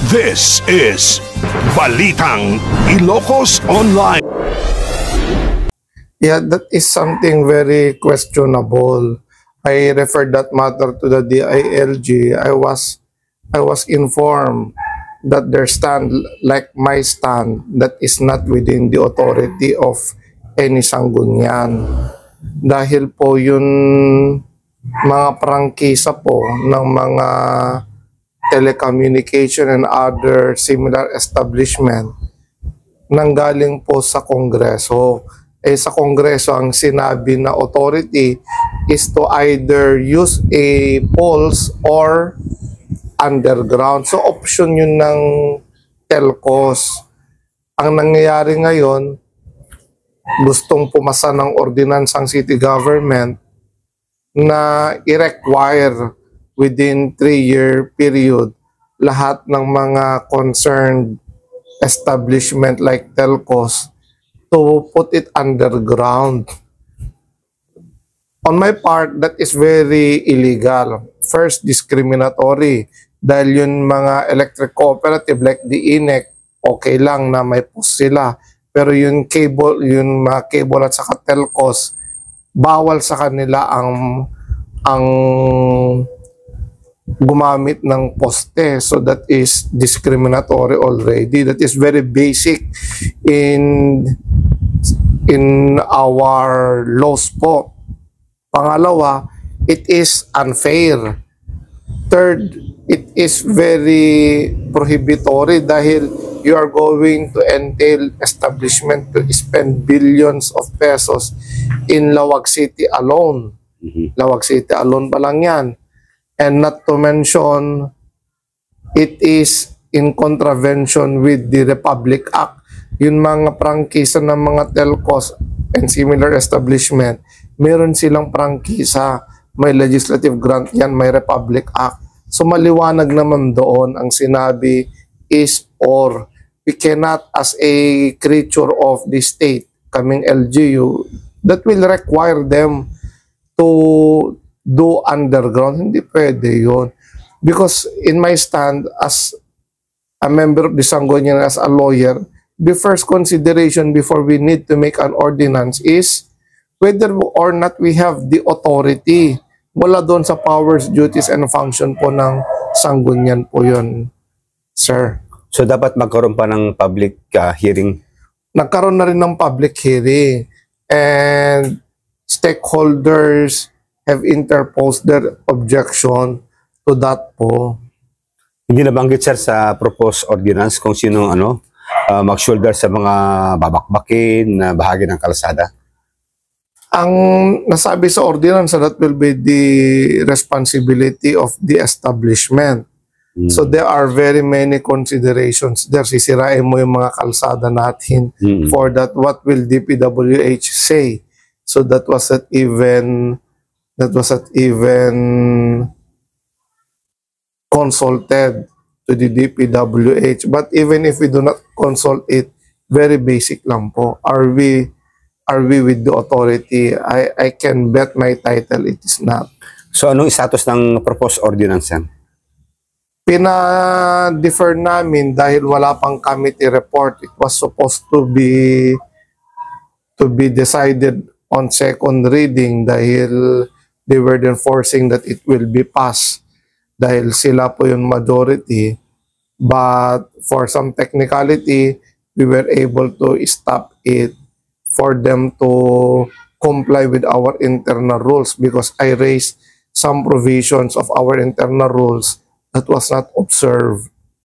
This is Balitang Ilocos Online. Yeah, that is something very questionable. I referred that matter to the DILG. I was informed that their stand, like my stand, that is not within the authority of any Sanggunian. Dahil po yun mga prangkisa po ng mga telecommunication and other similar establishment nanggaling po sa Kongreso. Sa Kongreso, ang sinabi na authority is to either use a poles or underground. So option yun ng telcos. Ang nangyayari ngayon, gustong pumasa ng ordinansang city government na i-require within 3-year period lahat ng mga concerned establishment like telcos to put it underground. On my part, that is very illegal. First, discriminatory. Dahil yun mga electric cooperative like the INEC, okay lang na may post sila. Pero yung cable, yung mga cable at saka telcos, bawal sa kanila ang gumamit ng poste. So that is discriminatory already. That is very basic in our laws po. Pangalawa, it is unfair. Third, it is very prohibitory dahil you are going to entail establishment to spend billions of pesos in Lawag City alone. Lawag City alone pa lang yan. And not to mention, it is in contravention with the Republic Act. Yung mga prangkisa ng mga telcos and similar establishment, meron silang prangkisa, may legislative grant yan, may Republic Act. So maliwanag naman doon ang sinabi is or. We cannot as a creature of the state, kaming LGU, that will require them to do underground. Hindi pwede yun. Because in my stand as a member of the Sanggunian, as a lawyer, the first consideration before we need to make an ordinance is whether or not we have the authority. Wala doon sa powers, duties, and function po ng Sanggunian po yun, sir. So dapat magkaroon pa ng public hearing? Nagkaroon na rin ng public hearing. And stakeholders have interposed their objection to that po. Hindi nabanggit, sir, sa proposed ordinance kung sino mag-shoulder sa mga babakbakin na bahagi ng kalsada? Ang nasabi sa ordinance, that will be the responsibility of the establishment. So there are very many considerations there. Sisirain mo yung mga kalsada natin. For that, what will DPWH say? So that wasn't even consulted to the DPWH. But even if we do not consult it, very basic lang po. Are we with the authority? I can bet my title it is not. So anong status ng proposed ordinance yan? Pina-defer namin dahil wala pang committee report. It was supposed to be decided on second reading dahil they were then forcing that it will be passed dahil sila po yung majority. But for some technicality, we were able to stop it for them to comply with our internal rules because I raised some provisions of our internal rules that was not observed.